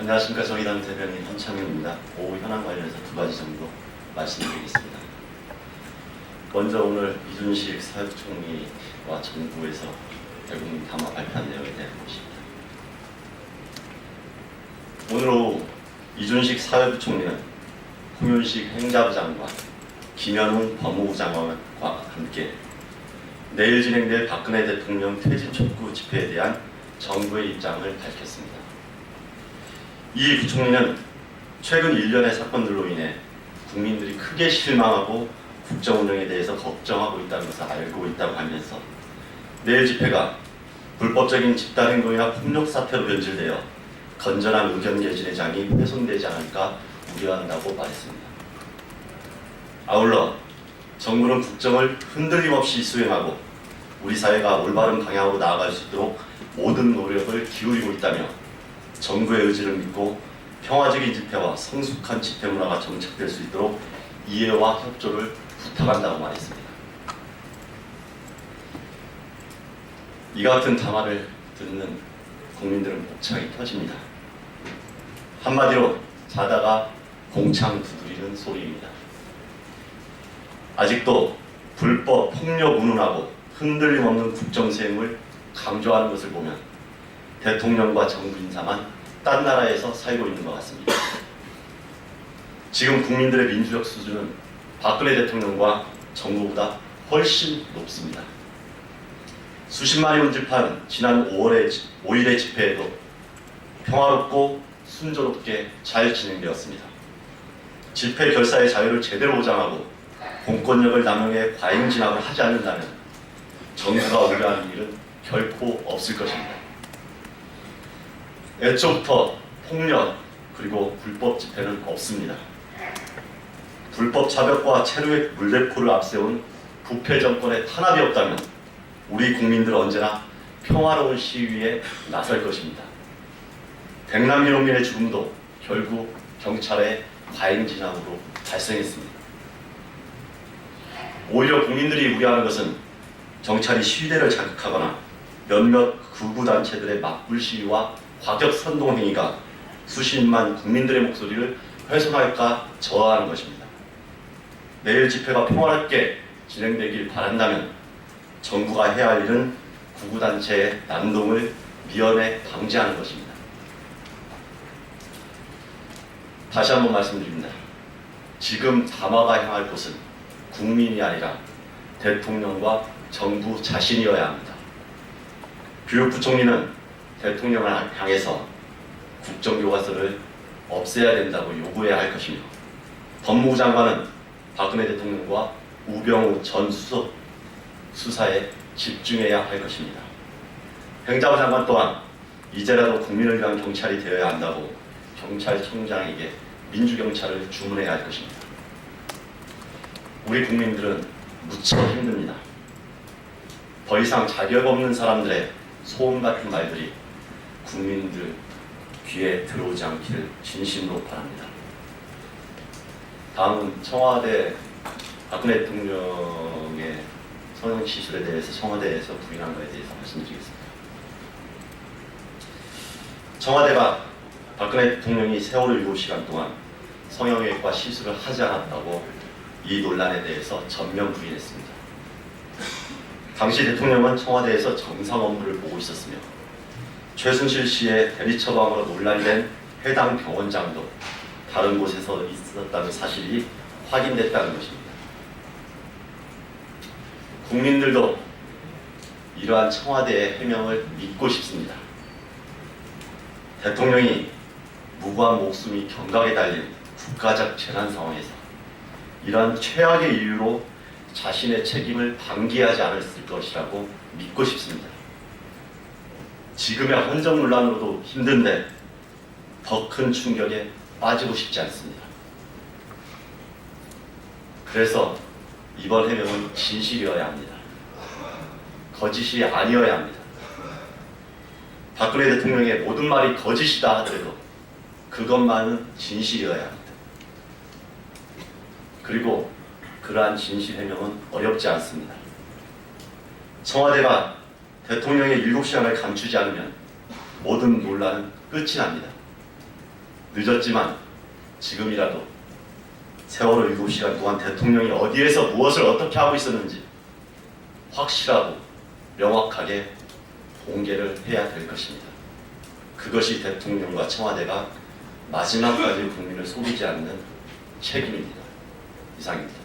안녕하십니까. 정의당 대변인 한창윤입니다. 오후 현안 관련해서 두 가지 정도 말씀드리겠습니다. 먼저 오늘 이준식 사회부총리와 정부에서 대국민 담화 발표한 내용에 대한 것입니다. 오늘 오후 이준식 사회부총리는 홍윤식 행자부 장관, 김현웅 법무부 장관과 함께 내일 진행될 박근혜 대통령 퇴진 촉구 집회에 대한 정부의 입장을 밝혔습니다. 이 부총리는 최근 일련의 사건들로 인해 국민들이 크게 실망하고 국정 운영에 대해서 걱정하고 있다는 것을 알고 있다고 하면서 내일 집회가 불법적인 집단 행동이나 폭력 사태로 변질되어 건전한 의견 개진의 장이 훼손되지 않을까 우려한다고 말했습니다. 아울러 정부는 국정을 흔들림 없이 수행하고 우리 사회가 올바른 방향으로 나아갈 수 있도록 모든 노력을 기울이고 있다며 정부의 의지를 믿고 평화적인 집회와 성숙한 집회 문화가 정착될 수 있도록 이해와 협조를 부탁한다고 말했습니다. 이 같은 담화를 듣는 국민들은 목창이 터집니다. 한마디로 자다가 공창 두드리는 소리입니다. 아직도 불법 폭력 운운하고 흔들림 없는 국정 수행을 강조하는 것을 보면 대통령과 정부 인사만 딴 나라에서 살고 있는 것 같습니다. 지금 국민들의 민주적 수준은 박근혜 대통령과 정부보다 훨씬 높습니다. 수십만이 운집한 지난 5일의 집회에도 평화롭고 순조롭게 잘 진행되었습니다. 집회 결사의 자유를 제대로 보장하고 공권력을 남용해 과잉 진압을 하지 않는다면 정부가 우려하는 일은 결코 없을 것입니다. 애초부터 폭력 그리고 불법 집회는 없습니다. 불법 차벽과 체류의 물대포를 앞세운 부패 정권의 탄압이 없다면 우리 국민들은 언제나 평화로운 시위에 나설 것입니다. 백남기 농민의 죽음도 결국 경찰의 과잉 진압으로 발생했습니다. 오히려 국민들이 우려하는 것은 경찰이 시위대를 자극하거나 몇몇 극우 단체들의 맞불 시위와 과격 선동 행위가 수십만 국민들의 목소리를 훼손할까 저하하는 것입니다. 내일 집회가 평화롭게 진행되길 바란다면 정부가 해야 할 일은 극우 단체의 난동을 미연에 방지하는 것입니다. 다시 한번 말씀드립니다. 지금 담화가 향할 곳은 국민이 아니라 대통령과 정부 자신이어야 합니다. 교육부총리는 대통령을 향해서 국정교과서를 없애야 된다고 요구해야 할 것이며 법무부 장관은 박근혜 대통령과 우병우 전 수석 수사에 집중해야 할 것입니다. 행자부 장관 또한 이제라도 국민을 위한 경찰이 되어야 한다고 경찰청장에게 민주경찰을 주문해야 할 것입니다. 우리 국민들은 무척 힘듭니다. 더 이상 자격 없는 사람들의 소음 같은 말들이 국민들 귀에 들어오지 않기를 진심으로 바랍니다. 다음은 청와대 박근혜 대통령의 성형 시술에 대해서 청와대에서 부인한 것에 대해서 말씀드리겠습니다. 청와대가 박근혜 대통령이 세월호 7시간 동안 성형외과 시술을 하지 않았다고 이 논란에 대해서 전면 부인했습니다. 당시 대통령은 청와대에서 정상 업무를 보고 있었으며 최순실 씨의 대리 처방으로 논란이 된 해당 병원장도 다른 곳에서 있었다는 사실이 확인됐다는 것입니다. 국민들도 이러한 청와대의 해명을 믿고 싶습니다. 대통령이 무고한 목숨이 경각에 달린 국가적 재난 상황에서 이러한 최악의 이유로 자신의 책임을 방기하지 않았을 것이라고 믿고 싶습니다. 지금의 헌정 논란으로도 힘든데 더 큰 충격에 빠지고 싶지 않습니다. 그래서 이번 해명은 진실이어야 합니다. 거짓이 아니어야 합니다. 박근혜 대통령의 모든 말이 거짓이다 하더라도 그것만은 진실이어야 합니다. 그리고 그러한 진실 해명은 어렵지 않습니다. 청와대가 대통령의 7시간을 감추지 않으면 모든 논란은 끝이 납니다. 늦었지만 지금이라도 세월호 7시간 동안 대통령이 어디에서 무엇을 어떻게 하고 있었는지 확실하고 명확하게 공개를 해야 될 것입니다. 그것이 대통령과 청와대가 마지막까지 국민을 속이지 않는 책임입니다. 이상입니다.